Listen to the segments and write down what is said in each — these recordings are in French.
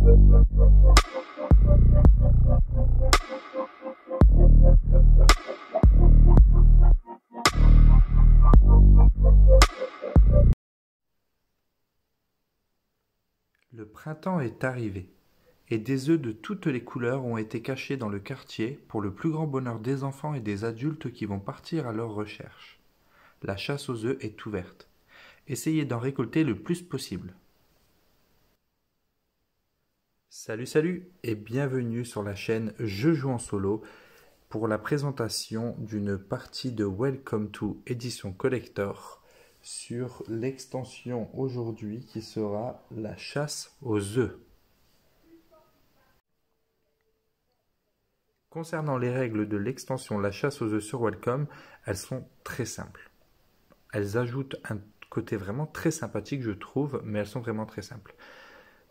Le printemps est arrivé, et des œufs de toutes les couleurs ont été cachés dans le quartier pour le plus grand bonheur des enfants et des adultes qui vont partir à leur recherche. La chasse aux œufs est ouverte. Essayez d'en récolter le plus possible. Salut et bienvenue sur la chaîne Je joue en solo pour la présentation d'une partie de Welcome to Edition Collector sur l'extension aujourd'hui qui sera la chasse aux œufs. Concernant les règles de l'extension La chasse aux œufs sur Welcome, elles sont très simples. Elles ajoutent un côté vraiment très sympathique, je trouve, mais elles sont vraiment très simples.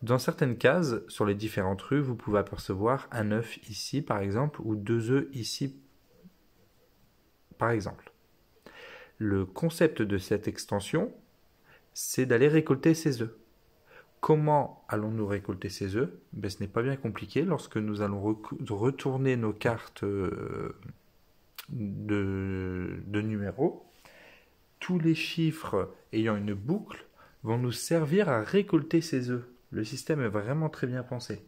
Dans certaines cases, sur les différentes rues, vous pouvez apercevoir un œuf ici, par exemple, ou 2 œufs ici, par exemple. Le concept de cette extension, c'est d'aller récolter ces œufs. Comment allons-nous récolter ces œufs? Ben, ce n'est pas bien compliqué. Lorsque nous allons retourner nos cartes de numéros, tous les chiffres ayant une boucle vont nous servir à récolter ces œufs. Le système est vraiment très bien pensé.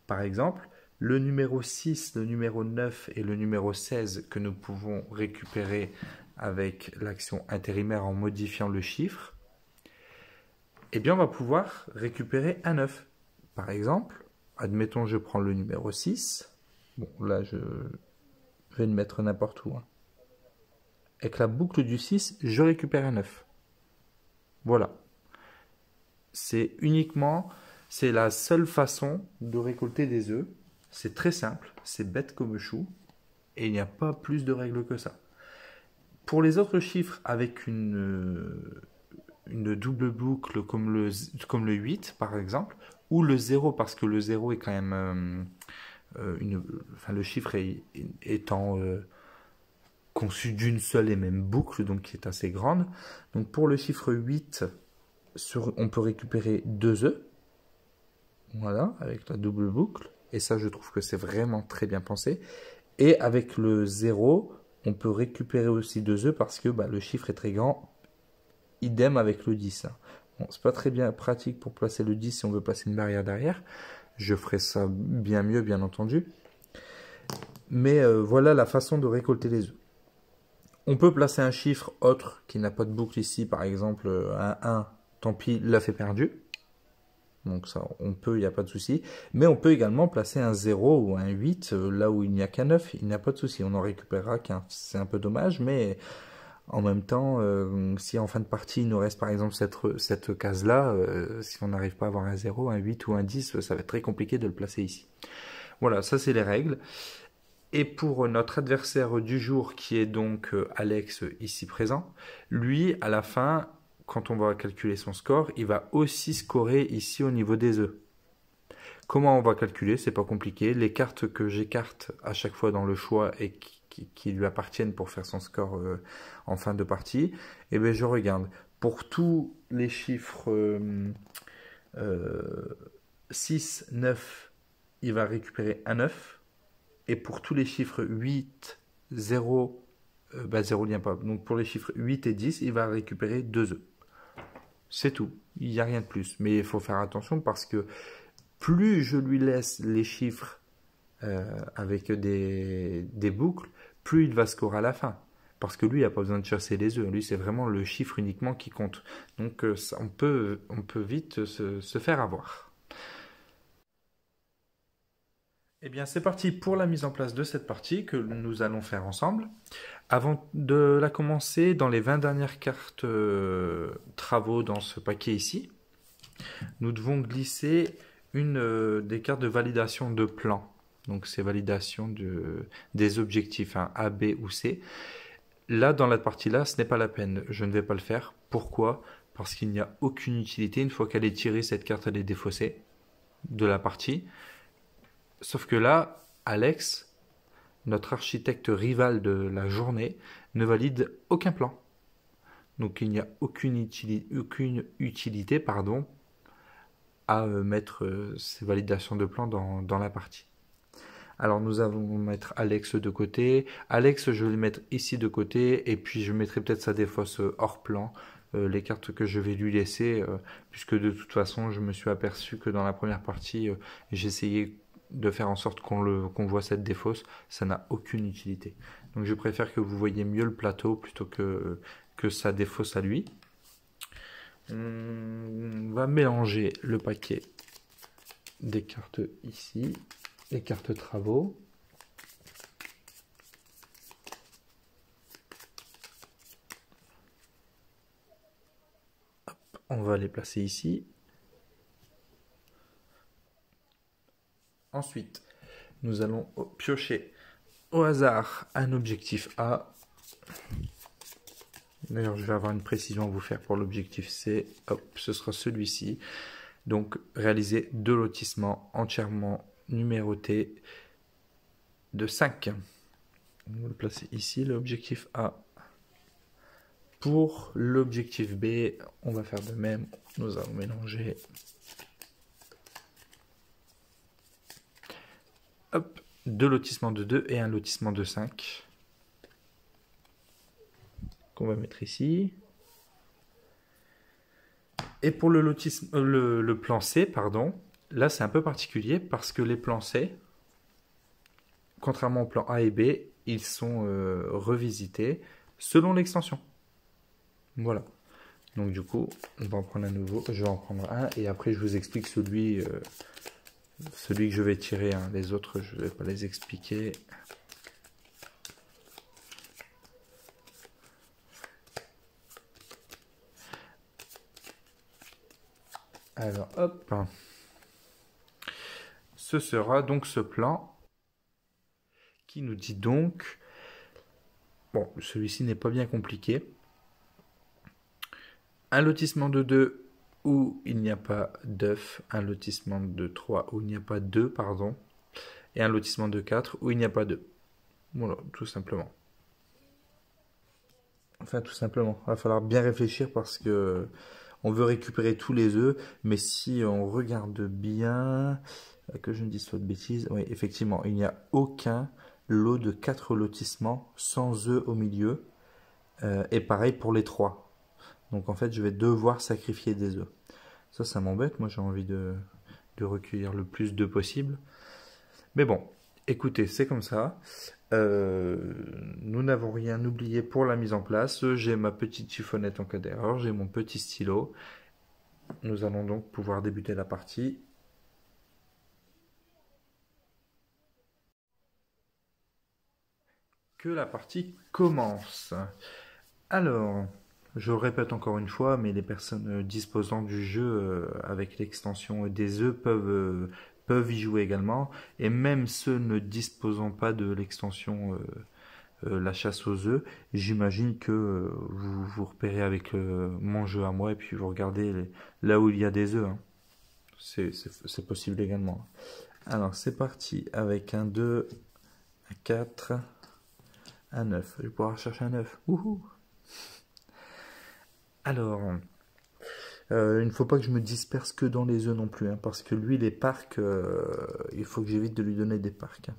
Par exemple, le numéro 6, le numéro 9 et le numéro 16 que nous pouvons récupérer avec l'action intérimaire en modifiant le chiffre, eh bien on va pouvoir récupérer un œuf. Par exemple, admettons je prends le numéro 6. Bon, là je vais le mettre n'importe où. Avec la boucle du 6, je récupère un œuf. Voilà. C'est la seule façon de récolter des œufs. C'est très simple, c'est bête comme chou, et il n'y a pas plus de règles que ça. Pour les autres chiffres avec une double boucle comme le 8 par exemple, ou le 0 parce que le 0 est quand même le chiffre étant conçu d'une seule et même boucle, donc qui est assez grande. Donc pour le chiffre 8, on peut récupérer 2 œufs, voilà, avec la double boucle, et ça je trouve que c'est vraiment très bien pensé. Et avec le 0, on peut récupérer aussi 2 œufs parce que le chiffre est très grand. Idem avec le 10. Bon, c'est pas très bien pratique pour placer le 10 si on veut placer une barrière derrière. Je ferai ça bien mieux, bien entendu. Mais voilà la façon de récolter les œufs. On peut placer un chiffre autre qui n'a pas de boucle ici, par exemple un 1, tant pis, l'œuf est perdu. Donc ça, on peut, il n'y a pas de souci. Mais on peut également placer un 0 ou un 8, là où il n'y a qu'un 9, il n'y a pas de souci. On n'en récupérera qu'un. C'est un peu dommage, mais en même temps, si en fin de partie, il nous reste par exemple cette case-là, si on n'arrive pas à avoir un 0, un 8 ou un 10, ça va être très compliqué de le placer ici. Voilà, ça c'est les règles. Et pour notre adversaire du jour, qui est donc Alex ici présent, lui, à la fin, quand on va calculer son score, il va aussi scorer ici au niveau des œufs. Comment on va calculer? C'est pas compliqué. Les cartes que j'écarte à chaque fois dans le choix et qui lui appartiennent pour faire son score en fin de partie, et bien je regarde. Pour tous les chiffres 6, 9, il va récupérer un 9. Et pour tous les chiffres 8, 0, 0 n'y a pas. Donc pour les chiffres 8 et 10, il va récupérer 2 œufs. C'est tout. Il n'y a rien de plus. Mais il faut faire attention parce que plus je lui laisse les chiffres avec des boucles, plus il va scorer à la fin. Parce que lui, il n'a pas besoin de chasser les œufs. Lui, c'est vraiment le chiffre uniquement qui compte. Donc on peut vite se faire avoir. Eh bien, c'est parti pour la mise en place de cette partie que nous allons faire ensemble. Avant de la commencer, dans les 20 dernières cartes travaux dans ce paquet ici, nous devons glisser une des cartes de validation de plan. Donc, c'est validation des objectifs, A, B ou C. Là, dans la partie-là, ce n'est pas la peine. Je ne vais pas le faire. Pourquoi? Parce qu'il n'y a aucune utilité. Une fois qu'elle est tirée, cette carte, elle est défaussée de la partie. Sauf que là, Alex, notre architecte rival de la journée, ne valide aucun plan. Donc il n'y a aucune utilité à mettre ces validations de plan dans la partie. Alors nous allons mettre Alex de côté. Alex, je vais le mettre ici de côté et puis je mettrai peut-être sa défausse hors plan. Les cartes que je vais lui laisser, puisque de toute façon je me suis aperçu que dans la première partie j'essayais de faire en sorte qu'on voit cette défausse, ça n'a aucune utilité. Donc je préfère que vous voyez mieux le plateau plutôt que sa défausse à lui. On va mélanger le paquet des cartes ici, les cartes travaux. Hop, on va les placer ici. Ensuite, nous allons piocher au hasard un objectif A. D'ailleurs, je vais avoir une précision à vous faire pour l'objectif C. Hop, ce sera celui-ci. Donc, réaliser 2 lotissements entièrement numérotés de 5. On va le placer ici, l'objectif A. Pour l'objectif B, on va faire de même. Nous allons mélanger. Hop, 2 lotissements de 2 et un lotissement de 5. Qu'on va mettre ici. Et pour le plan C, pardon, là c'est un peu particulier parce que les plans C, contrairement aux plans A et B, ils sont revisités selon l'extension. Voilà. Donc du coup, on va en prendre un nouveau. Je vais en prendre un et après je vous explique celui que je vais tirer. Hein. Les autres, je ne vais pas les expliquer. Alors, hop. Ce sera donc ce plan qui nous dit donc... Bon, celui-ci n'est pas bien compliqué. Un lotissement de 2 où il n'y a pas d'œuf. Un lotissement de 3 où il n'y a pas d'œuf, pardon. Et un lotissement de 4 où il n'y a pas d'œuf. Voilà, tout simplement. Enfin, tout simplement. Il va falloir bien réfléchir parce que... On veut récupérer tous les œufs, mais si on regarde bien, que je ne dise pas de bêtises, oui, effectivement, il n'y a aucun lot de 4 lotissements sans œufs au milieu, et pareil pour les 3. Donc en fait, je vais devoir sacrifier des œufs. Ça m'embête, moi j'ai envie de recueillir le plus d'œufs possible. Mais bon, écoutez, c'est comme ça. Nous n'avons rien oublié pour la mise en place. J'ai ma petite chiffonnette en cas d'erreur, j'ai mon petit stylo. Nous allons donc pouvoir débuter la partie. Que la partie commence. Alors, je répète encore une fois, mais les personnes disposant du jeu avec l'extension des œufs peuvent y jouer également. Et même ceux ne disposant pas de l'extension la chasse aux œufs, j'imagine que vous vous repérez avec mon jeu à moi et puis vous regardez là où il y a des œufs. Hein. C'est possible également. Alors c'est parti avec un 2, un 4, un 9. Je vais pouvoir chercher un 9. Wouhou! Alors, il ne faut pas que je me disperse que dans les œufs non plus, hein, parce que lui, les parcs, il faut que j'évite de lui donner des parcs. Hein.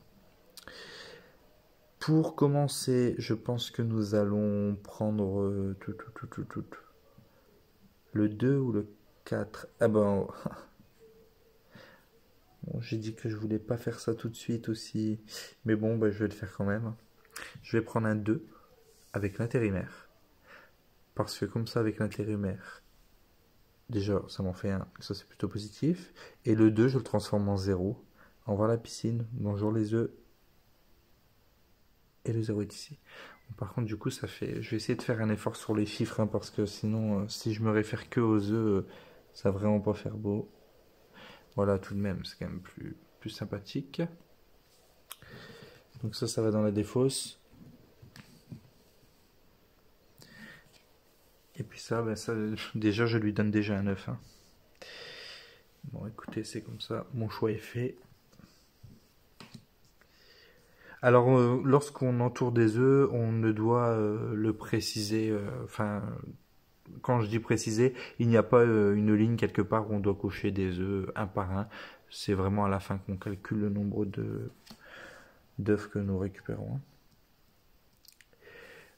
Pour commencer, je pense que nous allons prendre le 2 ou le 4. Ah ben, bon, j'ai dit que je voulais pas faire ça tout de suite aussi, mais bon, ben, je vais le faire quand même. Je vais prendre un 2 avec l'intérimaire, parce que comme ça, avec l'intérimaire, déjà, ça m'en fait un, ça c'est plutôt positif. Et le 2, je le transforme en 0. Au revoir la piscine, bonjour les œufs. Et le 0 est ici. Bon, par contre, du coup, ça fait... Je vais essayer de faire un effort sur les chiffres, hein, parce que sinon, si je me réfère que aux œufs, ça va vraiment pas faire beau. Voilà, tout de même, c'est quand même plus sympathique. Donc ça va dans la défausse. Et puis ça, ben ça, déjà, je lui donne déjà un 9. Hein. Bon, écoutez, c'est comme ça. Mon choix est fait. Alors, lorsqu'on entoure des œufs, on ne doit le préciser, enfin, quand je dis préciser, il n'y a pas une ligne quelque part où on doit cocher des œufs un par un. C'est vraiment à la fin qu'on calcule le nombre d'œufs que nous récupérons.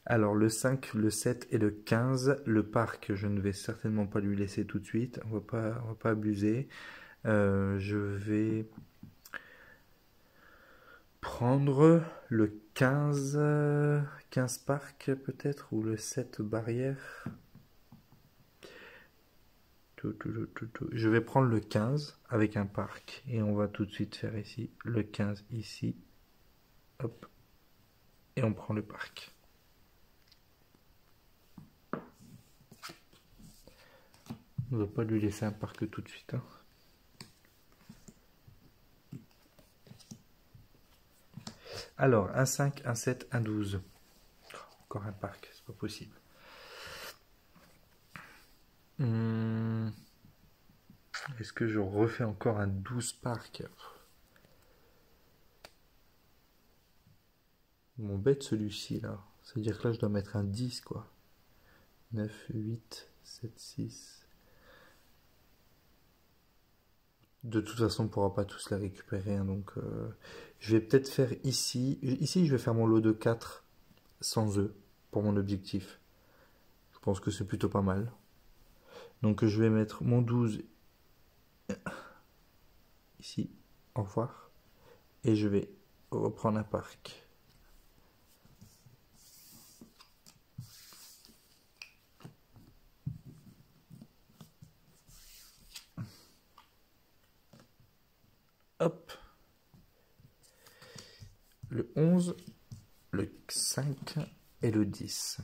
Alors le 5, le 7 et le 15, le parc, je ne vais certainement pas lui laisser tout de suite. On va pas abuser. Je vais prendre le 15, 15 parc peut-être, ou le 7 barrière. Je vais prendre le 15 avec un parc et on va tout de suite faire ici le 15 ici. Hop. Et on prend le parc. On ne va pas lui laisser un parc tout de suite. Hein. Alors, un 5, un 7, un 12. Encore un parc, c'est pas possible. Est-ce que je refais encore un 12 parc? Mon bête celui-ci là. C'est-à-dire que là je dois mettre un 10 quoi. 9, 8, 7, 6. De toute façon on ne pourra pas tous les récupérer. Hein, donc je vais peut-être faire ici. Ici je vais faire mon lot de 4 sans œufs pour mon objectif. Je pense que c'est plutôt pas mal. Donc je vais mettre mon 12 ici. Au revoir. Et je vais reprendre un parc. Hop. Le 11, le 5 et le 10.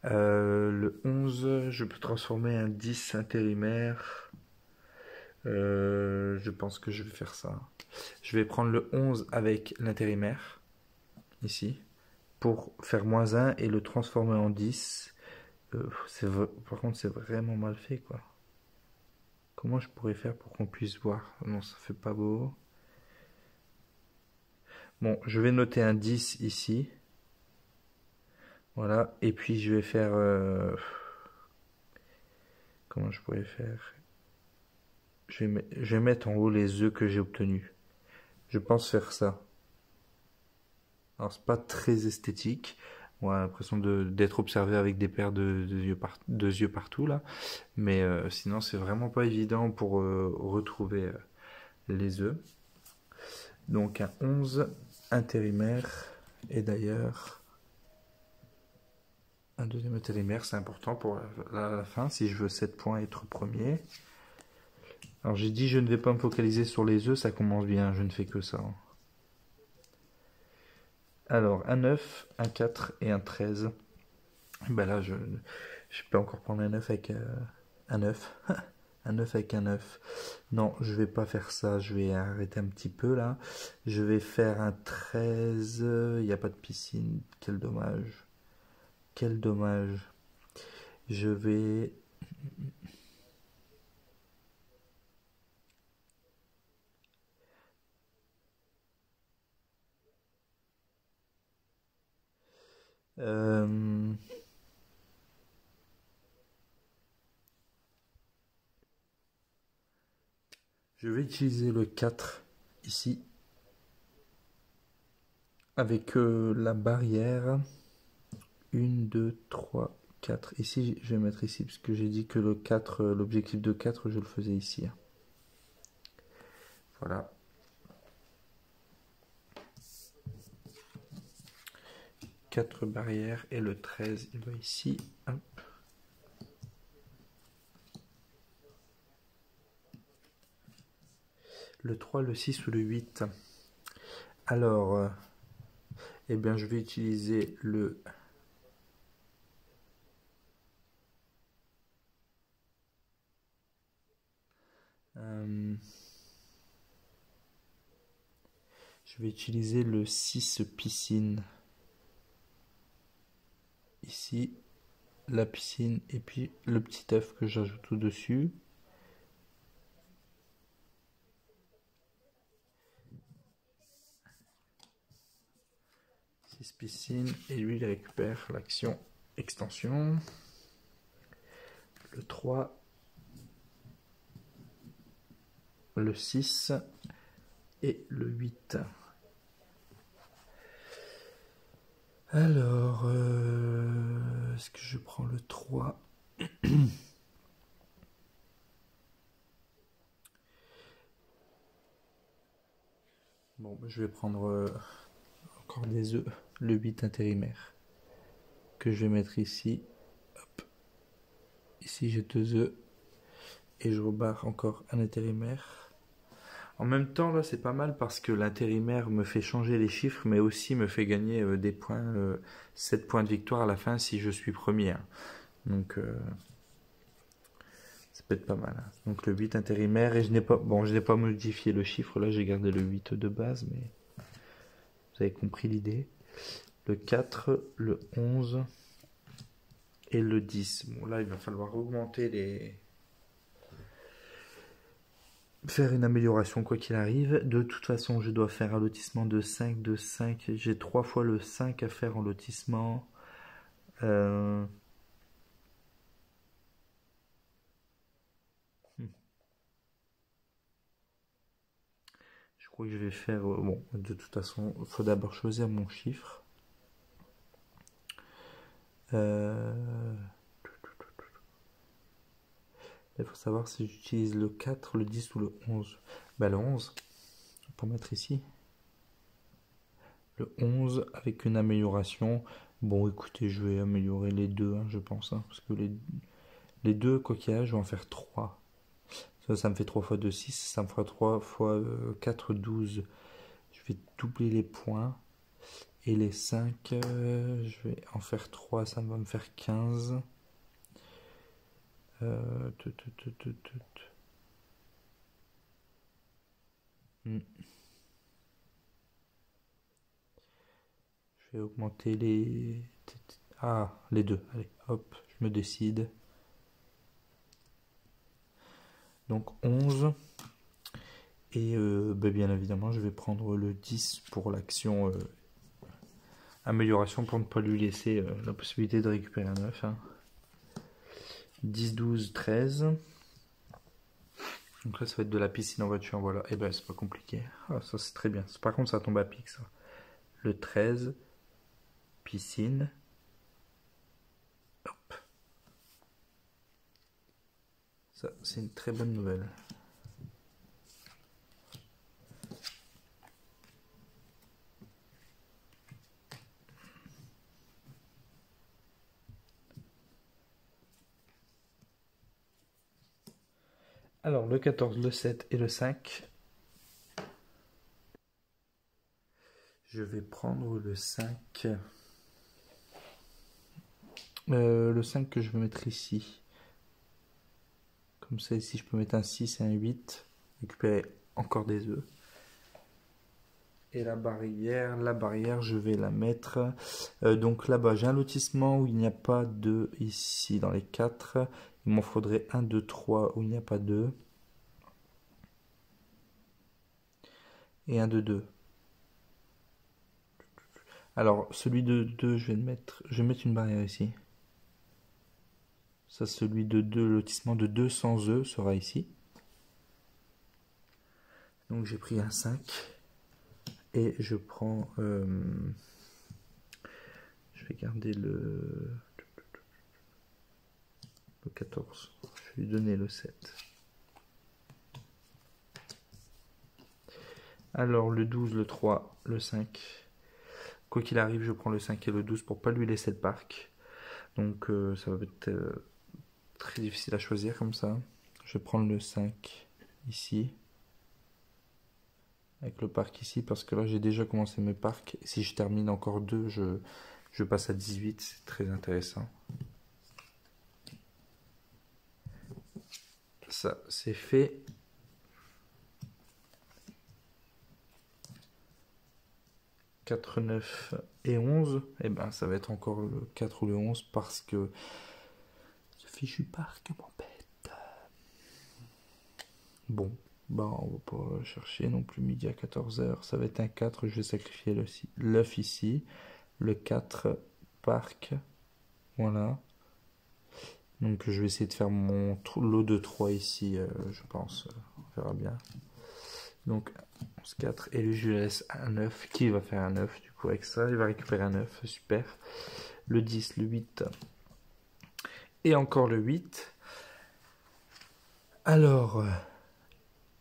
Le 11, je peux transformer un 10 intérimaire. Je pense que je vais faire ça. Je vais prendre le 11 avec l'intérimaire, ici, pour faire -1 et le transformer en 10. Par contre, c'est vraiment mal fait, quoi. Comment je pourrais faire pour qu'on puisse voir? Non, ça fait pas beau. Bon, je vais noter un 10 ici. Voilà, et puis je vais faire... comment je pourrais faire? Je vais mettre en haut les œufs que j'ai obtenus. Je pense faire ça. Alors c'est pas très esthétique. On a l'impression d'être observé avec des paires de yeux partout là. Mais sinon c'est vraiment pas évident pour retrouver les œufs. Donc un 11 intérimaire. Et d'ailleurs, un deuxième intérimaire, c'est important pour la fin si je veux 7 points être premier. Alors j'ai dit je ne vais pas me focaliser sur les œufs, ça commence bien, je ne fais que ça. Alors un 9, un 4 et un 13. Ben là je peux encore prendre un 9 avec un 9. Un 9 avec un 9. Non, je vais pas faire ça, je vais arrêter un petit peu là. Je vais faire un 13, il n'y a pas de piscine, quel dommage. Quel dommage. Je vais... je vais utiliser le 4 ici. Avec la barrière. 1, 2, 3, 4. Ici, je vais mettre ici, parce que j'ai dit que le 4, l'objectif de 4, je le faisais ici. Voilà. Quatre barrières et le 13, il va ici. Hop. Le 3, le 6 ou le 8. Alors, eh bien, je vais utiliser le... je vais utiliser le 6 piscine. Ici, la piscine et puis le petit œuf que j'ajoute au-dessus. Piscine et lui il récupère l'action extension. le 3, le 6 et le 8. Alors, est-ce que je prends le 3? Bon, je vais prendre encore des œufs, le 8 intérimaire, que je vais mettre ici. Hop. Ici, j'ai 2 œufs, et je rebarre encore un intérimaire. En même temps, là, c'est pas mal parce que l'intérimaire me fait changer les chiffres, mais aussi me fait gagner des points, 7 points de victoire à la fin si je suis premier. Hein. Donc, ça peut être pas mal. Hein. Donc, le 8 intérimaire, et je n'ai pas modifié le chiffre, là, j'ai gardé le 8 de base, mais vous avez compris l'idée. Le 4, le 11 et le 10. Bon, là, il va falloir augmenter les... faire une amélioration quoi qu'il arrive. De toute façon, je dois faire un lotissement de 5, de 5. J'ai 3 fois le 5 à faire en lotissement. Je crois que je vais faire... bon, de toute façon, il faut d'abord choisir mon chiffre. Il faut savoir si j'utilise le 4, le 10 ou le 11. Bah, le 11, pour mettre ici. Le 11 avec une amélioration. Bon, écoutez, je vais améliorer les deux, hein, je pense. Hein, parce que les deux, quoi qu'il y ait, je vais en faire 3. Ça me fait 3 fois 2, 6. Ça me fera 3 fois 4, 12. Je vais doubler les points. Et les 5, je vais en faire 3. Ça va me faire 15. Je vais augmenter les... Ah, les deux. Allez, hop, je me décide. Donc 11. Et bien évidemment, je vais prendre le 10 pour l'action amélioration pour ne pas lui laisser la possibilité de récupérer un 9. Hein. 10, 12, 13. Donc là, ça va être de la piscine en voiture. Voilà. Et ben, c'est pas compliqué. Ah, ça, c'est très bien. Par contre, ça tombe à pic, ça. Le 13. Piscine. Hop. Ça, c'est une très bonne nouvelle. Alors, le 14, le 7 et le 5. Je vais prendre le 5. Le 5 que je vais mettre ici. Comme ça, ici, je peux mettre un 6 et un 8. Récupérer encore des œufs. Et la barrière, je vais la mettre. Donc là-bas, j'ai un lotissement où il n'y a pas de ici dans les 4. Il m'en faudrait 1, 2, 3 où il n'y a pas de. Et un de 2. Alors, celui de 2, je vais mettre une barrière ici. Ça, celui de 2, le lotissement de 200 œufs sera ici. Donc j'ai pris un 5. Et je prends... je vais garder le 14. Je vais lui donner le 7. Alors le 12, le 3, le 5. Quoi qu'il arrive, je prends le 5 et le 12 pour pas lui laisser le parc. Donc ça va être très difficile à choisir comme ça. Je vais prendre le 5 ici. Avec le parc ici, parce que là j'ai déjà commencé mes parcs. Si je termine encore 2, je passe à 18, c'est très intéressant. Ça, c'est fait. « 4, 9 et 11. Et ben ça va être encore le 4 ou le 11 parce que ce fichu parc m'embête. Bon, bah on va pas chercher non plus midi à 14h. Ça va être un 4, je vais sacrifier l'œuf ici. Le 4 parc. Voilà. Donc je vais essayer de faire mon lot de 3 ici, je pense. On verra bien. Donc 11, 4. Et lui, je lui laisse un 9. Qui va faire un 9 du coup avec ça? Il va récupérer un 9. Super. Le 10, le 8. Et encore le 8. Alors,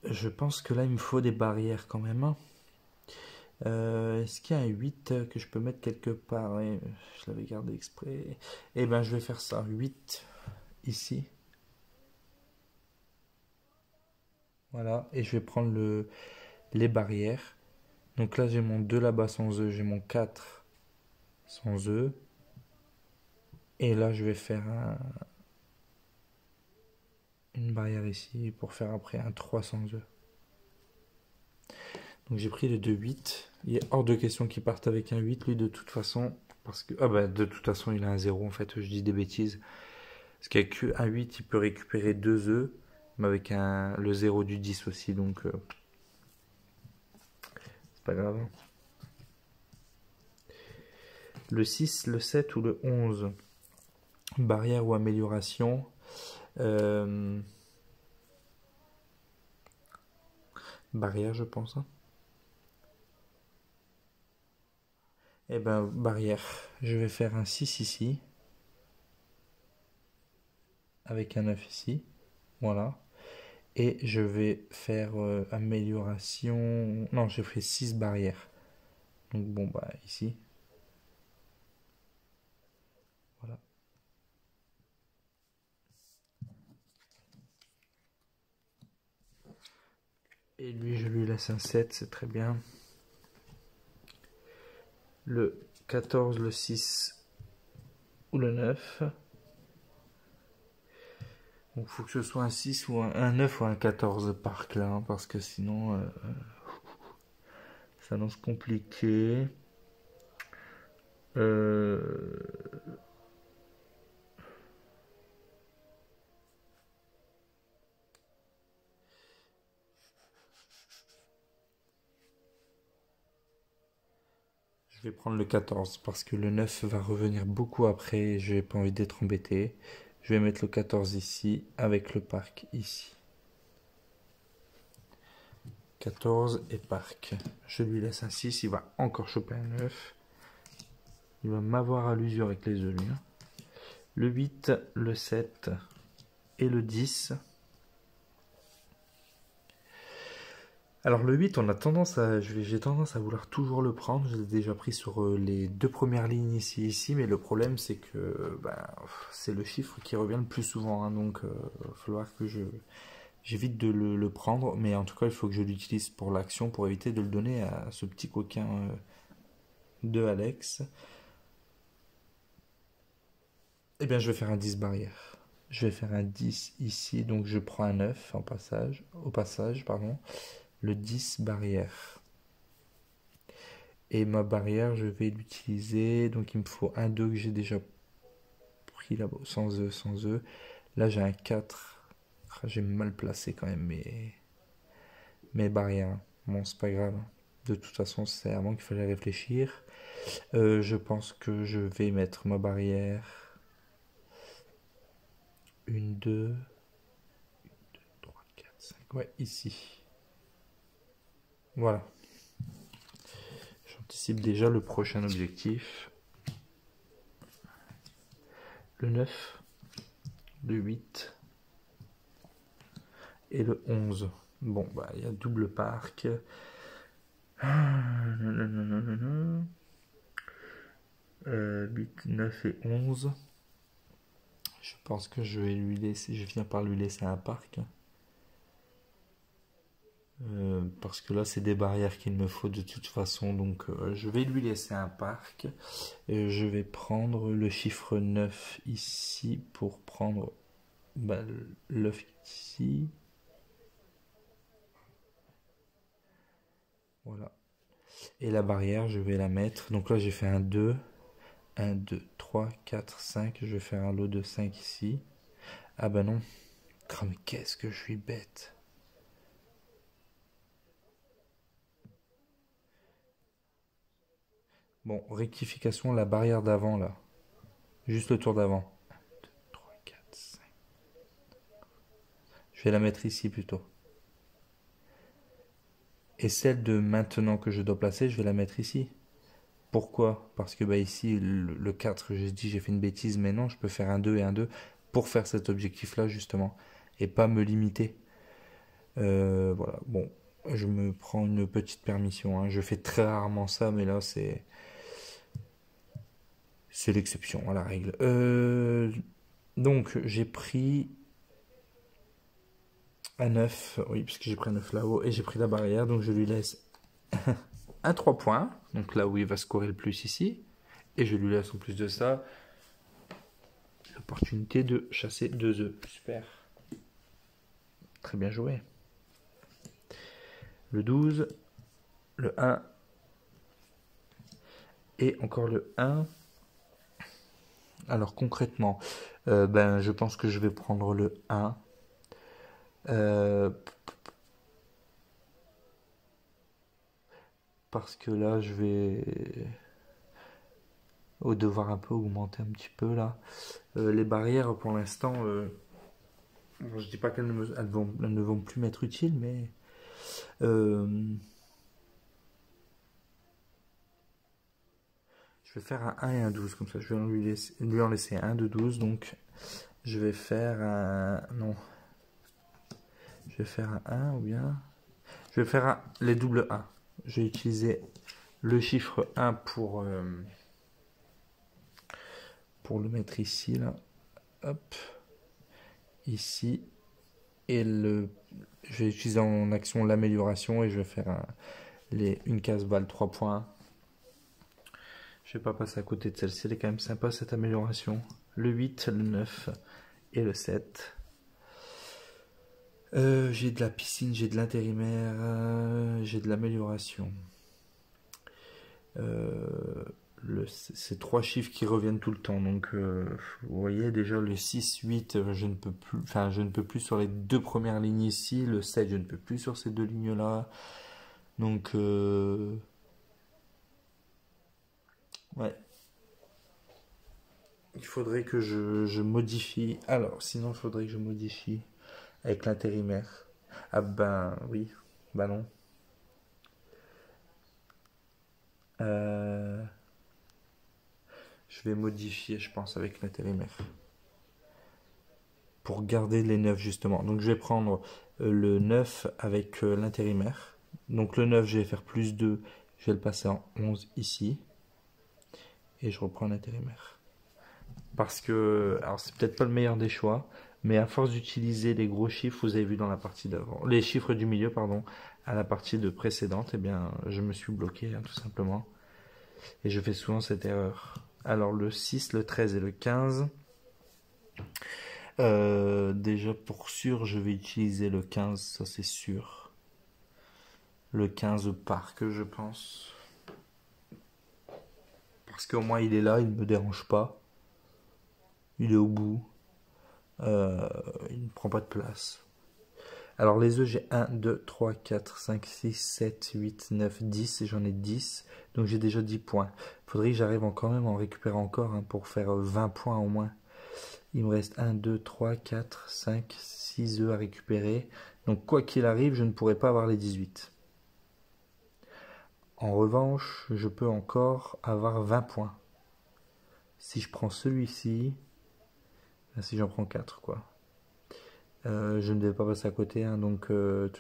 je pense que là, il me faut des barrières quand même. Hein. Est-ce qu'il y a un 8 que je peux mettre quelque part? Ouais, je l'avais gardé exprès. Eh ben, je vais faire ça. 8 ici. Voilà. Et je vais prendre les barrières. Donc là, j'ai mon 2 là-bas sans eux. J'ai mon 4 sans eux. Et là, je vais faire une barrière ici pour faire après un 3 sans eux. Donc j'ai pris le 2, 8. Il est hors de question qu'il parte avec un 8, lui, de toute façon. Parce que, ah bah, de toute façon, il a un 0, en fait, je dis des bêtises. Parce qu'avec un 8, il peut récupérer 2 œufs, mais avec le 0 du 10 aussi, donc c'est pas grave. Le 6, le 7 ou le 11, barrière ou amélioration. Barrière, je pense. Hein. Eh ben, barrière. Je vais faire un 6 ici. Avec un 9 ici. Voilà. Et je vais faire amélioration. Non, j'ai fait 6 barrières. Donc bon, bah ici. Voilà. Et lui, je lui laisse un 7, c'est très bien. Le 14, le 6 ou le 9. Donc il faut que ce soit un 6 ou un 9 ou un 14 parc là, hein, parce que sinon ça annonce compliqué. Je vais prendre le 14 parce que le 9 va revenir beaucoup après et je n'ai pas envie d'être embêté. Je vais mettre le 14 ici avec le parc ici. 14 et parc. Je lui laisse un 6, il va encore choper un 9. Il va m'avoir à l'usure avec les œufs, lui. Hein. Le 8, le 7 et le 10. Alors le 8, j'ai tendance à vouloir toujours le prendre. Je l'ai déjà pris sur les 2 premières lignes ici, mais le problème c'est que c'est le chiffre qui revient le plus souvent. Hein, donc il va falloir que j'évite de le prendre. Mais en tout cas, il faut que je l'utilise pour l'action pour éviter de le donner à ce petit coquin de Alex. Eh bien, je vais faire un 10 barrière. Je vais faire un 10 ici, donc je prends un 9 au passage, pardon. Le 10 barrière. Et ma barrière, je vais l'utiliser. Donc il me faut un 2 que j'ai déjà pris là-bas, sans eux, sans eux. Là j'ai un 4. Ah, j'ai mal placé quand même mes barrières. Bon, c'est pas grave. De toute façon, c'est avant qu'il fallait réfléchir. Je pense que je vais mettre ma barrière. Une, 2, 3, 4, 5. Ouais, ici. Voilà. J'anticipe déjà le prochain objectif. Le 9, le 8 et le 11. Bon, bah, il y a double parc. 8, 9 et 11. Je pense que je vais lui laisser, je viens par lui laisser un parc. Parce que là, c'est des barrières qu'il me faut de toute façon. Donc, je vais lui laisser un parc. Je vais prendre le chiffre 9 ici pour prendre l'œuf ici. Voilà. Et la barrière, je vais la mettre. Donc là, j'ai fait un 2. 1, 2, 3, 4, 5. Je vais faire un lot de 5 ici. Ah bah non. Oh, mais qu'est-ce que je suis bête. Bon, rectification, la barrière d'avant là. Juste le tour d'avant. 1, 2, 3, 4, 5. Je vais la mettre ici plutôt. Et celle de maintenant que je dois placer, je vais la mettre ici. Pourquoi? Parce que bah, ici, le 4, j'ai dit j'ai fait une bêtise, mais non, je peux faire un 2 et un 2 pour faire cet objectif-là, justement. Et pas me limiter. Voilà, bon, je me prends une petite permission, hein. Je fais très rarement ça, mais là, c'est l'exception à la règle. Donc, j'ai pris un 9, oui, puisque j'ai pris un 9 là-haut, et j'ai pris la barrière, donc je lui laisse un 3 points, donc là où il va scorer le plus ici, et je lui laisse en plus de ça l'opportunité de chasser 2 œufs. Super. Très bien joué. Le 12, le 1, et encore le 1. Alors concrètement, ben, je pense que je vais prendre le 1. Parce que là, je vais devoir un peu augmenter un petit peu là. Les barrières, pour l'instant, je dis pas qu'elles elles ne vont plus m'être utiles, mais je vais faire un 1 et un 12, comme ça je vais lui en laisser un de 12, donc je vais faire un... Non. Je vais faire un 1 ou bien... Je vais faire les doubles 1. Je vais utiliser le chiffre 1 pour le mettre ici, là. Hop. Ici. Et je vais utiliser en action l'amélioration et je vais faire une case balle 3 points. Je vais pas passer à côté de celle-ci, elle est quand même sympa cette amélioration. Le 8, le 9 et le 7. J'ai de la piscine, j'ai de l'intérimaire, j'ai de l'amélioration. C'est 3 chiffres qui reviennent tout le temps. Donc vous voyez déjà le 6, 8, je ne peux plus. Enfin, je ne peux plus sur les 2 premières lignes ici. Le 7, je ne peux plus sur ces 2 lignes-là. Donc ouais. Il faudrait que je modifie. Alors, sinon, il faudrait que je modifie avec l'intérimaire. Ah ben oui, ben non. Je vais modifier, je pense, avec l'intérimaire. Pour garder les 9 justement. Donc je vais prendre le 9 avec l'intérimaire. Donc le 9, je vais faire plus 2. Je vais le passer en 11 ici. Et je reprends l'intérimaire. Parce que, alors c'est peut-être pas le meilleur des choix, mais à force d'utiliser les gros chiffres, vous avez vu dans la partie d'avant, les chiffres du milieu, pardon, à la partie de précédente, eh bien, je me suis bloqué, hein, tout simplement. Et je fais souvent cette erreur. Alors le 6, le 13 et le 15. Déjà pour sûr, je vais utiliser le 15, ça c'est sûr. Le 15 parc, je pense. Parce qu'au moins il est là, il ne me dérange pas. Il est au bout. Il ne prend pas de place. Alors les œufs, j'ai 1, 2, 3, 4, 5, 6, 7, 8, 9, 10 et j'en ai 10. Donc j'ai déjà 10 points. Faudrait que j'arrive quand même à en récupérer encore, hein, pour faire 20 points au moins. Il me reste 1, 2, 3, 4, 5, 6 œufs à récupérer. Donc quoi qu'il arrive, je ne pourrai pas avoir les 18. En revanche, je peux encore avoir 20 points. Si je prends celui-ci, si j'en prends 4, quoi. Je ne vais pas passer à côté, hein, donc je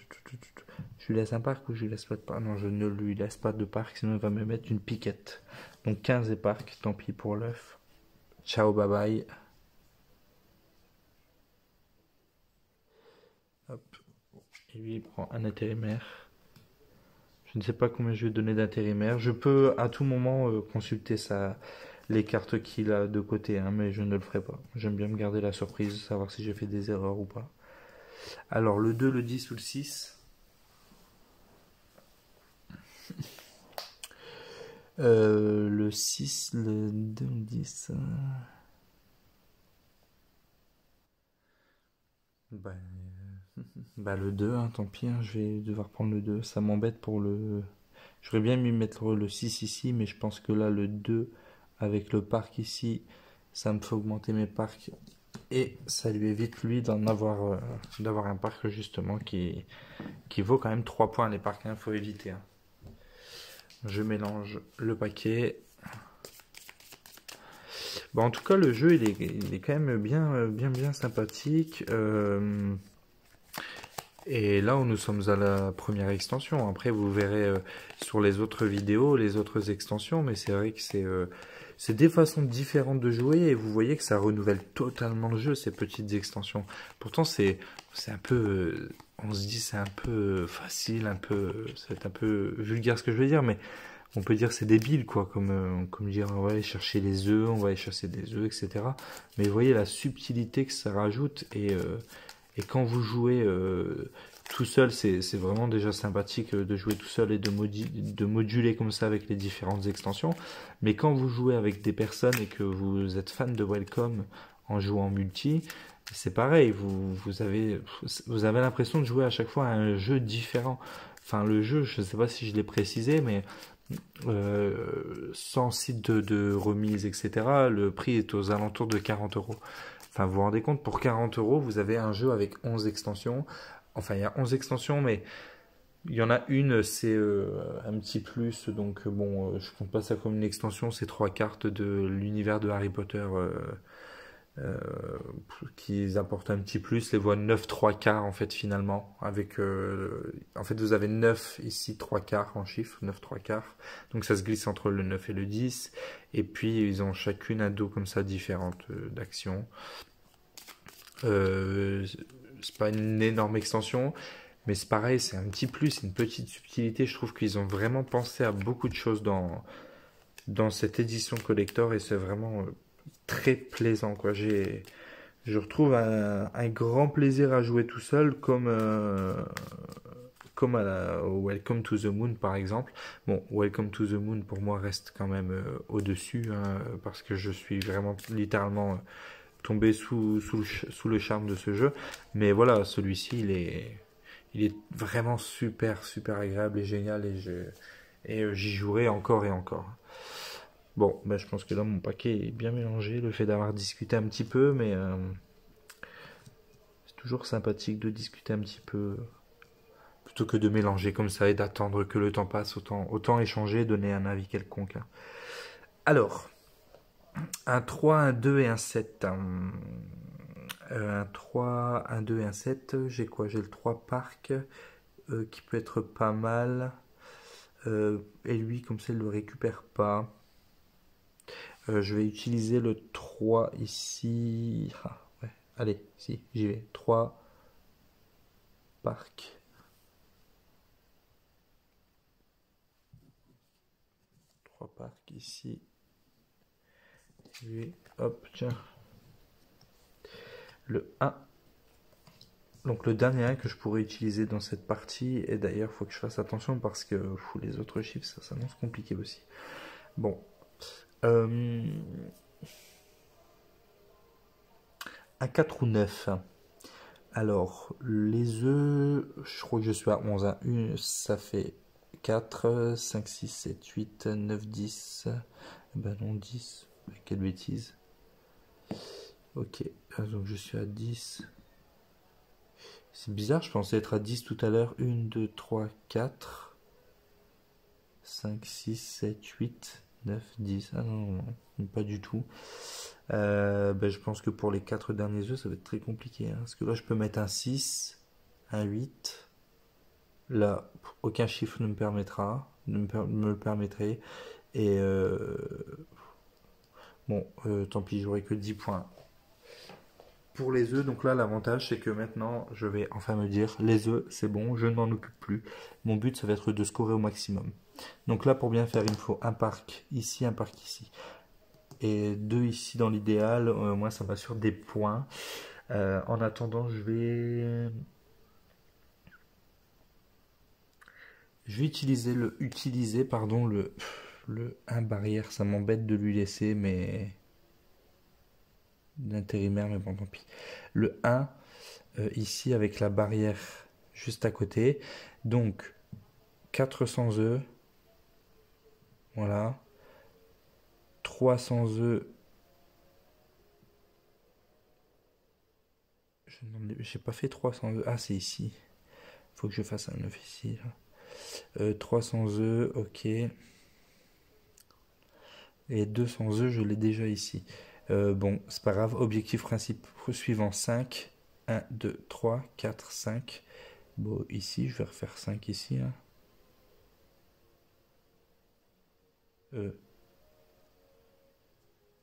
lui laisse un parc ou je lui laisse pas de parc? Non, je ne lui laisse pas de parc, sinon il va me mettre une piquette. Donc 15 et parc, tant pis pour l'œuf. Ciao, bye bye. Hop. Et lui, il prend un intérimaire. Je ne sais pas combien je vais donner d'intérimaire. Je peux à tout moment consulter les cartes qu'il a de côté, hein, mais je ne le ferai pas. J'aime bien me garder la surprise, savoir si j'ai fait des erreurs ou pas. Alors le 2, le 10 ou le 6. Le 6, le 2, le 10. Bah le 2, hein, tant pis, hein, je vais devoir prendre le 2. Ça m'embête pour le... J'aurais bien mis mettre le 6 ici, mais je pense que là, le 2, avec le parc ici, ça me fait augmenter mes parcs Et ça lui évite, lui, d'avoir un parc, justement, qui vaut quand même 3 points, les parcs, il faut éviter. Hein. Je mélange le paquet. Bon, en tout cas, le jeu, il est quand même bien sympathique. Et là où nous sommes à la première extension, après vous verrez sur les autres vidéos, les autres extensions, mais c'est vrai que c'est des façons différentes de jouer et vous voyez que ça renouvelle totalement le jeu, ces petites extensions. Pourtant c'est un peu, on se dit c'est un peu facile, c'est un peu vulgaire ce que je veux dire, mais on peut dire c'est débile quoi, comme dire on va aller chercher les œufs, on va aller chasser des œufs, etc. Mais vous voyez la subtilité que ça rajoute et quand vous jouez tout seul, c'est vraiment déjà sympathique de jouer tout seul et de moduler comme ça avec les différentes extensions. Mais quand vous jouez avec des personnes et que vous êtes fan de Welcome en jouant multi, c'est pareil, vous avez l'impression de jouer à chaque fois à un jeu différent. Enfin, le jeu, je ne sais pas si je l'ai précisé, mais sans site de remise, etc., le prix est aux alentours de 40 euros. Enfin, vous vous rendez compte, pour 40 euros, vous avez un jeu avec 11 extensions. Enfin, il y a 11 extensions, mais il y en a une, c'est un petit plus. Donc, bon, je compte pas ça comme une extension. C'est 3 cartes de l'univers de Harry Potter euh, qui apportent un petit plus. Les voix 9 3 quarts, en fait, finalement. En fait, vous avez 9 ici, 3 quarts en chiffre. 9 3 quarts. Donc, ça se glisse entre le 9 et le 10. Et puis, ils ont chacune un dos comme ça, différente d'actions. Euh, c'est pas une énorme extension, mais c'est pareil, c'est un petit plus, une petite subtilité. Je trouve qu'ils ont vraiment pensé à beaucoup de choses dans cette édition collector et c'est vraiment très plaisant, quoi. Je retrouve un grand plaisir à jouer tout seul, comme au Welcome to the Moon par exemple. Bon, Welcome to the Moon pour moi reste quand même au-dessus, hein, parce que je suis vraiment littéralement tombé sous le charme de ce jeu. Mais voilà, celui-ci, il est vraiment super agréable et génial et j'y jouerai encore et encore. Bon, ben, je pense que là, mon paquet est bien mélangé. Le fait d'avoir discuté un petit peu, mais c'est toujours sympathique de discuter un petit peu plutôt que de mélanger comme ça et d'attendre que le temps passe. Autant échanger, donner un avis quelconque. Hein. Alors, un 3, un 2 et un 7. Un 3, un 2 et un 7. J'ai quoi? J'ai le 3 parc qui peut être pas mal. Et lui, comme ça, il ne le récupère pas. Je vais utiliser le 3 ici. Ah, ouais. Allez, si, j'y vais. 3 parc. 3 parcs ici. Et hop, tiens. Le 1. Donc le dernier 1 que je pourrais utiliser dans cette partie, et d'ailleurs il faut que je fasse attention parce que les autres chiffres ça s'annonce compliqué aussi. Bon. Un 4 ou 9. Alors les œufs, je crois que je suis à 11. 1, ça fait 4, 5, 6, 7, 8, 9, 10. Ben non, 10. Quelle bêtise. Ok, donc je suis à 10. C'est bizarre, je pensais être à 10 tout à l'heure. 1, 2, 3, 4, 5, 6, 7, 8, 9, 10. Ah non, pas du tout. Ben, je pense que pour les 4 derniers œufs, ça va être très compliqué. Hein, parce que là, je peux mettre un 6, un 8. Là, aucun chiffre ne me permettra, me le permettrait. Et bon, tant pis, j'aurai que 10 points. Pour les œufs, donc là l'avantage c'est que maintenant je vais enfin me dire les œufs c'est bon, je ne m'en occupe plus. Mon but ça va être de scorer au maximum. Donc là pour bien faire il me faut un parc ici, un parc ici. Et 2 ici dans l'idéal, moi ça m'assure des points. En attendant je vais utiliser le 1 barrière, ça m'embête de lui laisser mais d'intérimaire mais bon tant pis. Le 1 ici avec la barrière juste à côté. Donc 400 œufs. Voilà. 300 œufs J'ai pas fait 300 œufs. Ah, c'est ici. Faut que je fasse un œuf ici. 300 œufs, ok. Et 200 œufs, je l'ai déjà ici. Bon, c'est pas grave. Objectif principal suivant 5. 1, 2, 3, 4, 5. Bon, ici, je vais refaire 5 ici. Hein.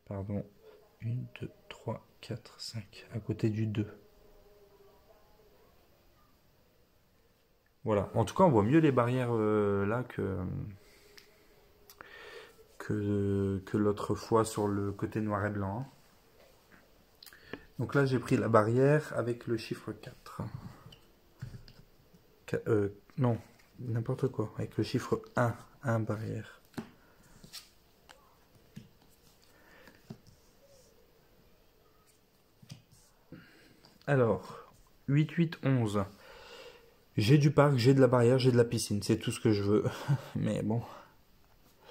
Pardon. 1, 2, 3, 4, 5. À côté du 2. Voilà. En tout cas, on voit mieux les barrières là que l'autre fois sur le côté noir et blanc. Hein. Donc là, j'ai pris la barrière avec le chiffre 4. Non, n'importe quoi. Avec le chiffre 1. 1 barrière. Alors, 8, 8, 11. J'ai du parc, j'ai de la barrière, j'ai de la piscine. C'est tout ce que je veux. Mais bon.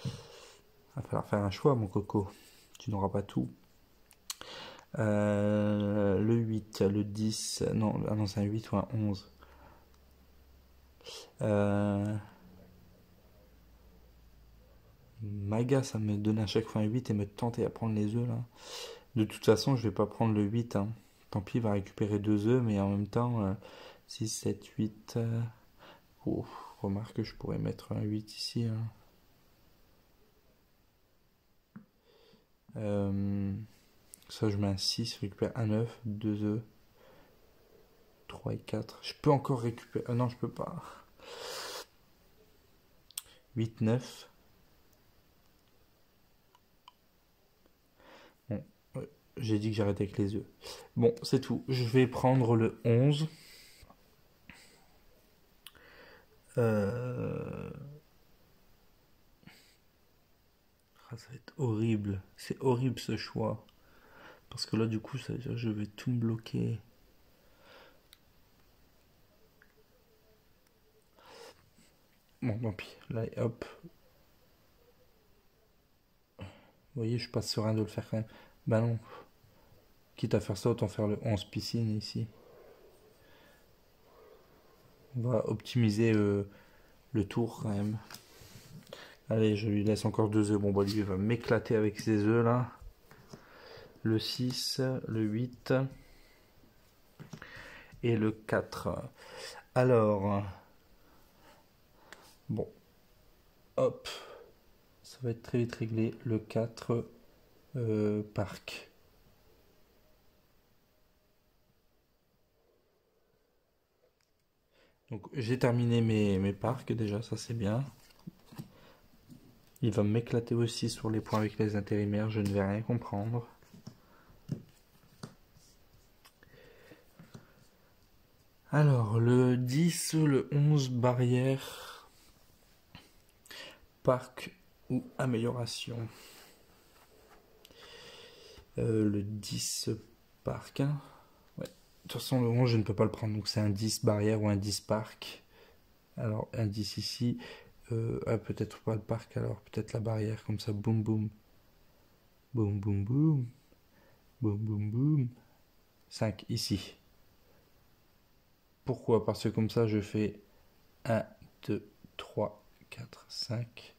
Il va falloir faire un choix, mon coco. Tu n'auras pas tout. Le 8, le 10. Non, ah non c'est un 8 ou un 11. Maga, ça me donne à chaque fois un 8 et me tenter à prendre les œufs là. De toute façon, je vais pas prendre le 8. Hein. Tant pis, il va récupérer 2 œufs, mais en même temps, 6, 7, 8. Oh, remarque que je pourrais mettre un 8 ici. Hein. Ça, je mets un 6, je récupère un œuf, 2 œufs, 3 et 4. Je peux encore récupérer. Non, je peux pas. 8, 9. Bon, j'ai dit que j'arrêtais avec les œufs. Bon, c'est tout. Je vais prendre le 11. Ah, ça va être horrible. C'est horrible ce choix. Parce que là, du coup, ça veut dire que je vais tout me bloquer. Bon, tant pis. Là, hop. Vous voyez, je suis pas serein de le faire quand même. Bah non. Quitte à faire ça, autant faire le 11 piscine ici. On va optimiser le tour quand même. Allez, je lui laisse encore 2 œufs. Bon, bah lui, il va m'éclater avec ses œufs là. Le 6, le 8 et le 4. Alors, bon, hop, ça va être très vite réglé. Le 4, parc. Donc j'ai terminé mes parcs déjà, ça c'est bien. Il va m'éclater aussi sur les points avec les intérimaires, je ne vais rien comprendre. Alors, le 10, le 11, barrière, parc ou amélioration. Le 10, parc. Hein. Ouais. De toute façon, le 11, je ne peux pas le prendre, donc c'est un 10 barrière ou un 10 parc. Alors, un 10 ici. Peut-être pas le parc, alors peut-être la barrière, comme ça, boum boum. Boum boum boum. Boum boum boum. 5 ici. Pourquoi? Parce que comme ça, je fais 1, 2, 3, 4, 5.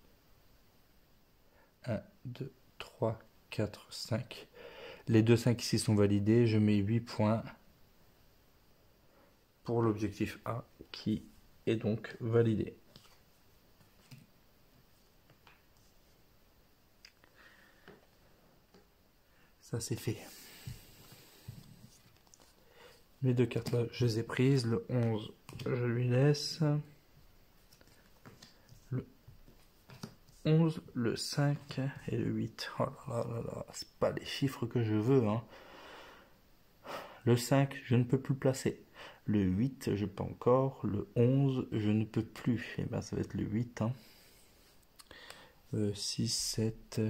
1, 2, 3, 4, 5. Les deux 5 ici sont validés. Je mets 8 points pour l'objectif A qui est donc validé. Ça c'est fait. Les deux cartes là, je les ai prises. Le 11, je lui laisse. Le 11, le 5 et le 8. Oh là là là, c'est pas les chiffres que je veux. Hein. Le 5, je ne peux plus placer. Le 8, je peux encore. Le 11, je ne peux plus. Et ben ça va être le 8. Hein. 6, 7...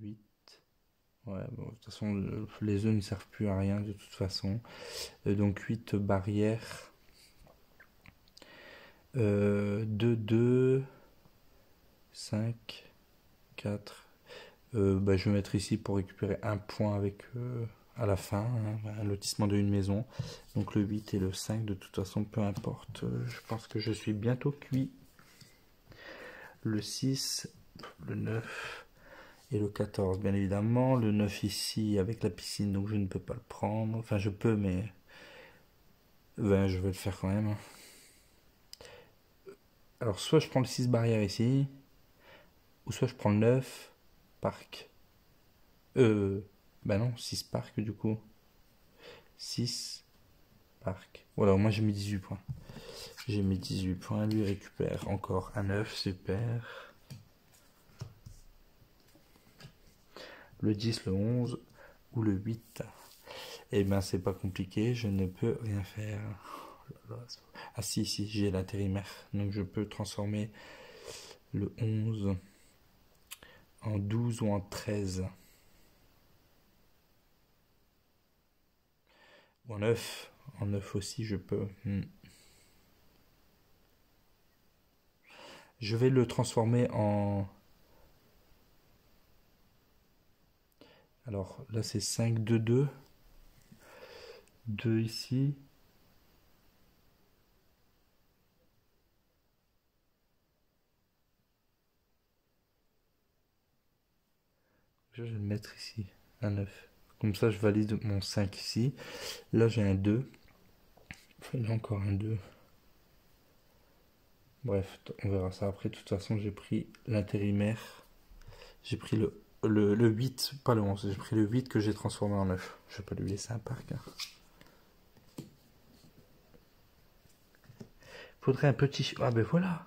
8. Ouais, bon, de toute façon, les œufs ne servent plus à rien de toute façon. Donc 8 barrières. 2, 2, 5, 4. Je vais mettre ici pour récupérer un point avec à la fin, hein, un lotissement de une maison. Donc le 8 et le 5, de toute façon, peu importe. Je pense que je suis bientôt cuit. Le 6, le 9 et le 14, bien évidemment. Le 9 ici avec la piscine, donc je ne peux pas le prendre. Enfin, je peux, mais je vais le faire quand même. Alors, soit je prends le 6 barrière ici, ou soit je prends le 9 parc. Non, 6 parc du coup. 6 parc. Voilà, moi j'ai mis 18 points. J'ai mis 18 points, lui récupère encore un 9, super. Le 10, le 11 ou le 8. Eh ben c'est pas compliqué, je ne peux rien faire. Ah si, j'ai l'intérimaire. Donc je peux transformer le 11 en 12 ou en 13. Ou en 9. En 9 aussi je peux. Je vais le transformer en... Alors là c'est 5, 2, 2. 2 ici. Je vais le mettre ici, un 9. Comme ça je valide mon 5 ici. Là j'ai un 2. Il y a encore un 2. Bref, on verra ça après. De toute façon, j'ai pris l'intérimaire. J'ai pris le 8, pas le 11. J'ai pris le 8 que j'ai transformé en 9. Je vais pas lui laisser un parc. Faudrait un petit... Ah ben voilà.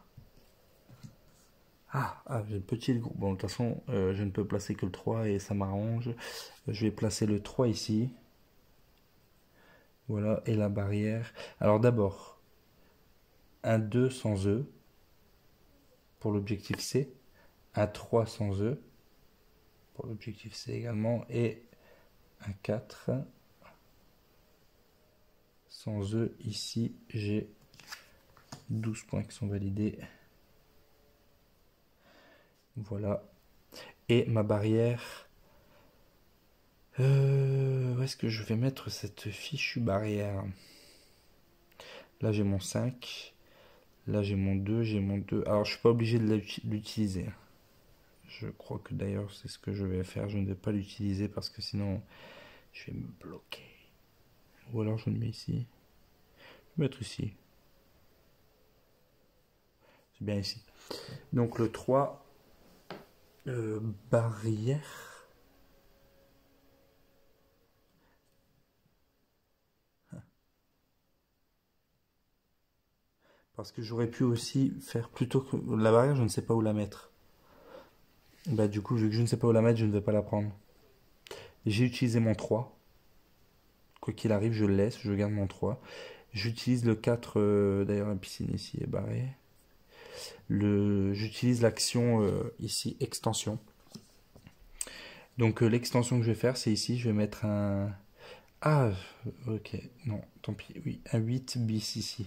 J'ai le petit groupe. Bon, de toute façon, je ne peux placer que le 3 et ça m'arrange. Je vais placer le 3 ici. Voilà, et la barrière. Alors d'abord, un 2 sans E pour l'objectif C. Un 3 sans E pour l'objectif C également. Et un 4 sans E ici. J'ai 12 points qui sont validés. Voilà. Et ma barrière. Où est-ce que je vais mettre cette fichue barrière? Là j'ai mon 5. Là j'ai mon 2, j'ai mon 2. Alors je suis pas obligé de l'utiliser. Je crois que d'ailleurs c'est ce que je vais faire. Je ne vais pas l'utiliser parce que sinon je vais me bloquer. Ou alors je le mets ici. Je vais mettre ici. C'est bien ici. Donc le 3, barrière. Parce que j'aurais pu aussi faire plutôt que la barrière, je ne sais pas où la mettre. Bah du coup, vu que je ne sais pas où la mettre, je ne vais pas la prendre. J'ai utilisé mon 3. Quoi qu'il arrive, je le laisse, je garde mon 3. J'utilise le 4, d'ailleurs la piscine ici est barrée. J'utilise l'action ici, extension. Donc l'extension que je vais faire, c'est ici, je vais mettre un... Ah, ok, non, tant pis, oui, un 8 bis ici.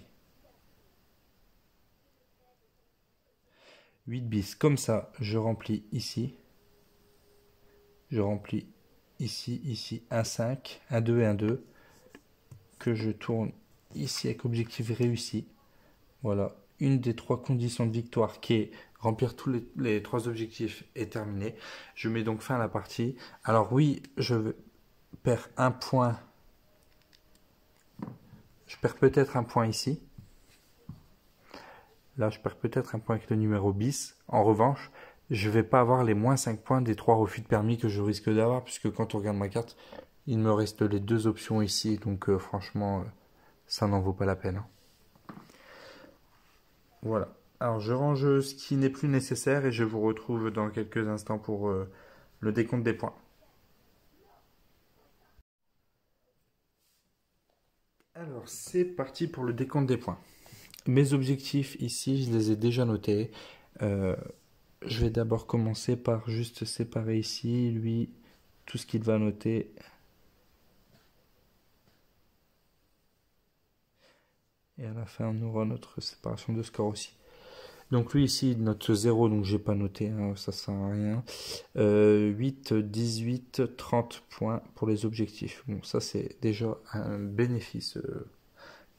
8 bis, comme ça, je remplis ici. Je remplis ici, un 5, un 2 et un 2. Que je tourne ici avec objectif réussi. Voilà, une des 3 conditions de victoire qui est remplir tous les 3 objectifs est terminée. Je mets donc fin à la partie. Alors oui, je perds un point. Je perds peut-être un point ici. Là, je perds peut-être un point avec le numéro bis. En revanche, je ne vais pas avoir les moins 5 points des 3 refus de permis que je risque d'avoir, puisque quand on regarde ma carte, il me reste les 2 options ici. Donc franchement, ça n'en vaut pas la peine. Voilà. Alors je range ce qui n'est plus nécessaire et je vous retrouve dans quelques instants pour le décompte des points. Alors c'est parti pour le décompte des points. Mes objectifs ici, je les ai déjà notés. Je vais d'abord commencer par juste séparer ici, lui, tout ce qu'il va noter. Et à la fin, on aura notre séparation de score aussi. Donc lui ici il note 0, donc j'ai pas noté, hein, ça sert à rien. 8, 18, 30 points pour les objectifs. Bon, ça c'est déjà un bénéfice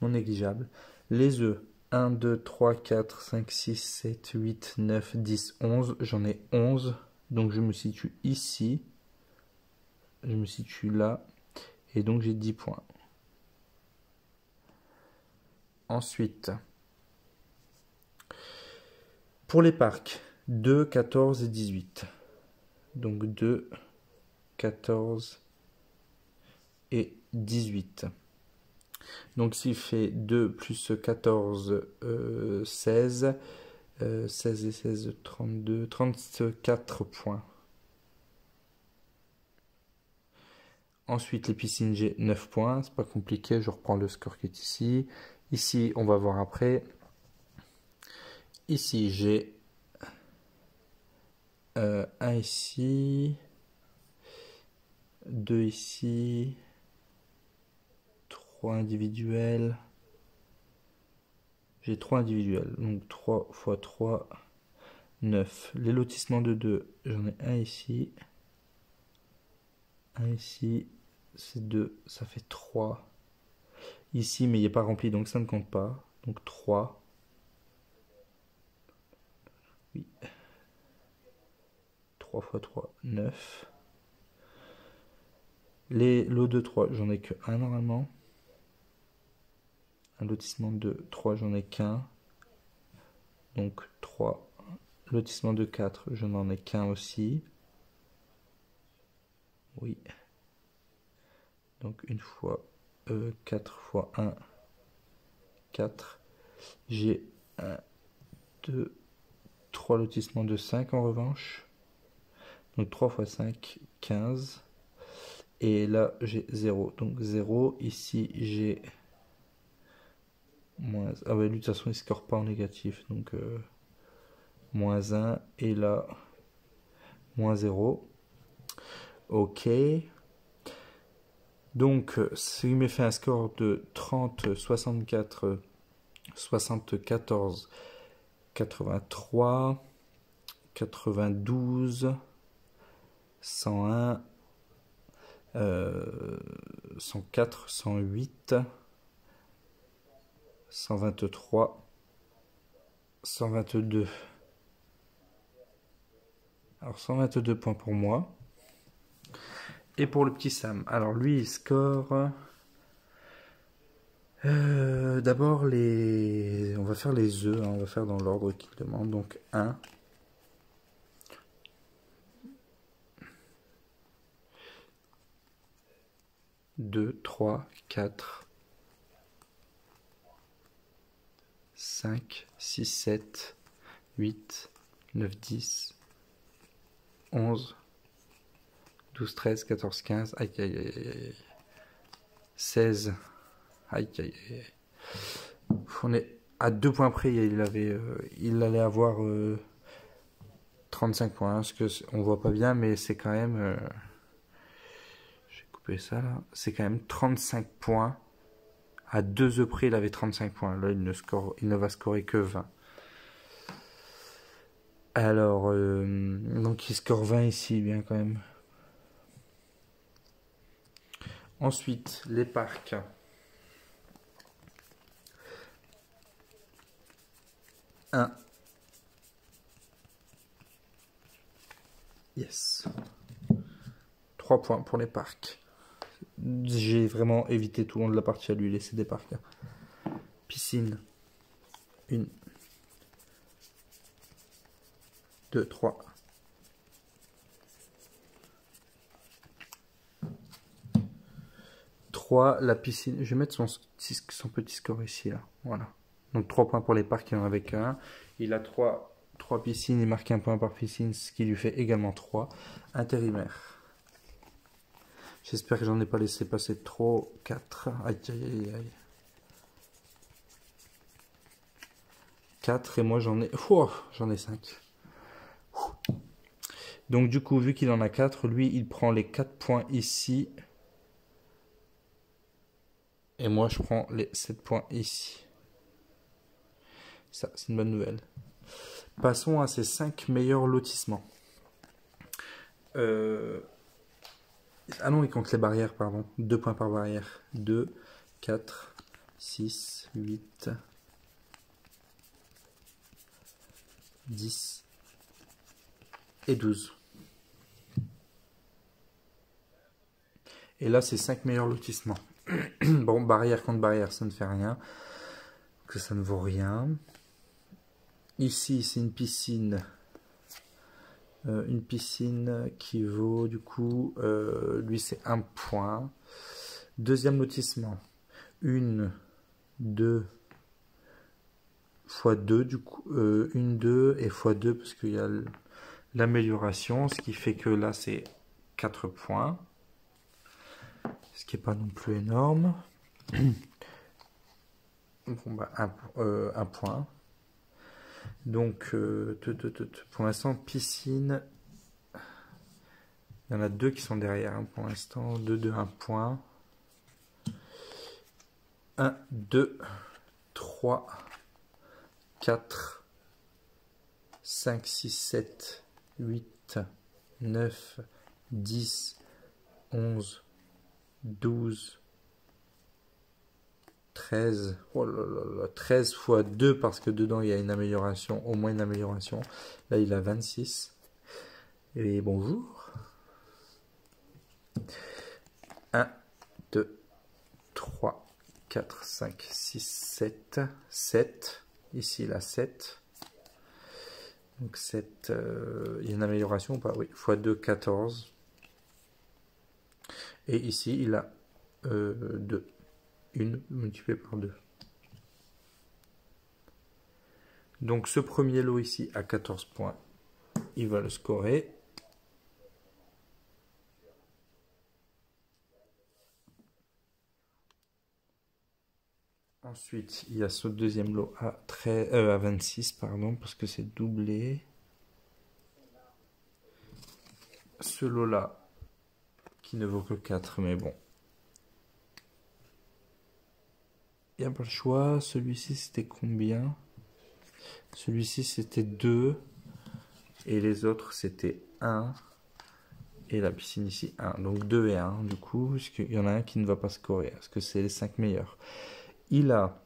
non négligeable. Les œufs, 1, 2, 3, 4, 5, 6, 7, 8, 9, 10, 11. J'en ai 11, donc je me situe ici. Je me situe là, et donc j'ai 10 points. Ensuite, pour les parcs, 2, 14 et 18. Donc 2, 14 et 18. Donc s'il fait 2 plus 14, 16. 16 et 16, 32, 34 points. Ensuite, les piscines, j'ai 9 points. C'est pas compliqué, je reprends le score qui est ici. Ici, on va voir après. Ici, j'ai 1 ici, 2 ici, 3 individuels. J'ai 3 individuels, donc 3 x 3, 9. Les lotissements de 2, j'en ai un ici. Un ici, c'est 2, ça fait 3. Ici, mais il n'est pas rempli, donc ça ne compte pas. Donc 3. Oui. 3 x 3, 9. Les lots de 3, j'en ai que 1 normalement. Un lotissement de 3, j'en ai qu'un. Donc 3. Lotissement de 4, je n'en ai qu'un aussi. Oui. Donc une fois 4 fois 1, 4. J'ai 1, 2, 3 lotissements de 5 en revanche. Donc 3 fois 5, 15. Et là, j'ai 0. Donc 0. Ici, j'ai moins... Ah ouais, lui, de toute façon, il ne score pas en négatif. Donc moins 1. Et là, moins 0. Ok. Donc, ça me fait un score de 30, 64, 74, 83, 92, 101, 104, 108, 123, 122. Alors 122 points pour moi. Et pour le petit Sam, alors lui il score... d'abord on va faire les œufs, hein, on va faire dans l'ordre qu'il demande. Donc 1, 2, 3, 4, 5, 6, 7, 8, 9, 10, 11, 12, 13, 14, 15, aïe aïe aïe aïe, 16, aïe aïe aïe. On est à 2 points près, il allait avoir 35 points, ce que on voit pas bien, mais c'est quand même... je vais couper ça là. C'est quand même 35 points. À 2 œufs près, il avait 35 points. Là, il ne va scorer que 20. Alors, donc il score 20 ici, bien quand même. Ensuite, les parcs. Un. Yes. 3 points pour les parcs. J'ai vraiment évité tout le long de la partie à lui laisser des parcs. Piscine. 1, 2, 3. La piscine. Je vais mettre son petit score ici, là. Voilà. Donc 3 points pour les parcs, il en avait qu'un. Il a 3 piscines, il marque un point par piscine, ce qui lui fait également 3. Intérimaire. J'espère que j'en ai pas laissé passer trop. 4. Aïe, aïe, aïe, aïe. 4 et moi j'en ai... j'en ai 5. Donc du coup, vu qu'il en a 4, lui, il prend les 4 points ici. Et moi, je prends les 7 points ici. Ça, c'est une bonne nouvelle. Passons à ces 5 meilleurs lotissements. Ah non, il compte les barrières, pardon. 2 points par barrière. 2, 4, 6, 8, 10 et 12. Et là, c'est 5 meilleurs lotissements. Bon, barrière contre barrière, ça ne fait rien. Que ça ne vaut rien. Ici, c'est une piscine. Une piscine qui vaut, du coup, lui, c'est 1 point. Deuxième lotissement. 1, 2, x 2, du coup. 1, 2 et x 2, parce qu'il y a l'amélioration. Ce qui fait que là, c'est 4 points. Ce qui n'est pas non plus énorme. Bon, bah, un point. Donc, pour l'instant, piscine. Il y en a 2 qui sont derrière hein, pour l'instant. 2, 2, 1 point. 1, 2, 3, 4, 5, 6, 7, 8, 9, 10, 11, 12, 13, oh là là là, 13 fois 2 parce que dedans il y a une amélioration, au moins une amélioration. Là il a 26. Et bonjour. 1, 2, 3, 4, 5, 6, 7, 7. Ici il a 7. Donc 7, il y a une amélioration ou pas? Oui, x 2, 14. Et ici il a 2. 1 multiplié par 2. Donc ce premier lot ici à 14 points, il va le scorer. Ensuite, il y a ce deuxième lot à 26, pardon, parce que c'est doublé. Ce lot-là, qui ne vaut que 4, mais bon. Il n'y a pas le choix. Celui-ci, c'était combien? Celui-ci, c'était 2. Et les autres, c'était 1. Et la piscine ici, 1. Donc 2 et 1, du coup, parce qu'il y en a un qui ne va pas scorer. Parce que c'est les 5 meilleurs. Il a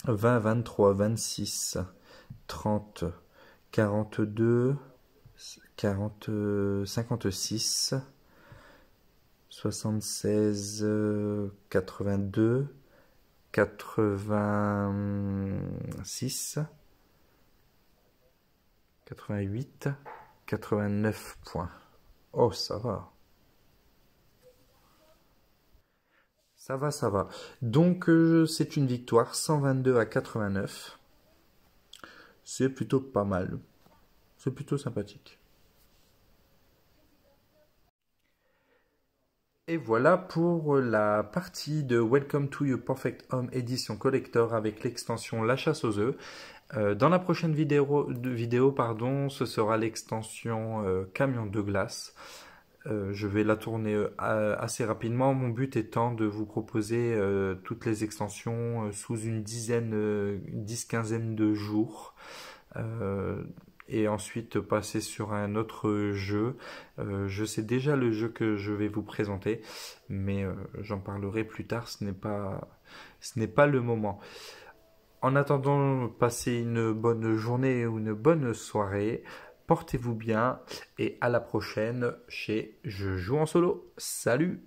20, 23, 26, 30, 42, 40, 56, 76, 82, 86, 88, 89 points. Oh, ça va. Ça va, ça va. Donc, c'est une victoire, 122 à 89. C'est plutôt pas mal. C'est plutôt sympathique. Et voilà pour la partie de Welcome to Your Perfect Home Edition Collector avec l'extension La Chasse aux œufs. Dans la prochaine vidéo, ce sera l'extension Camion de glace. Je vais la tourner assez rapidement. Mon but étant de vous proposer toutes les extensions sous une dizaine, 10-15 de jours. Et ensuite passer sur un autre jeu. Je sais déjà le jeu que je vais vous présenter, mais j'en parlerai plus tard, ce n'est pas le moment. En attendant, passez une bonne journée ou une bonne soirée, portez-vous bien et à la prochaine chez Je joue en solo. Salut!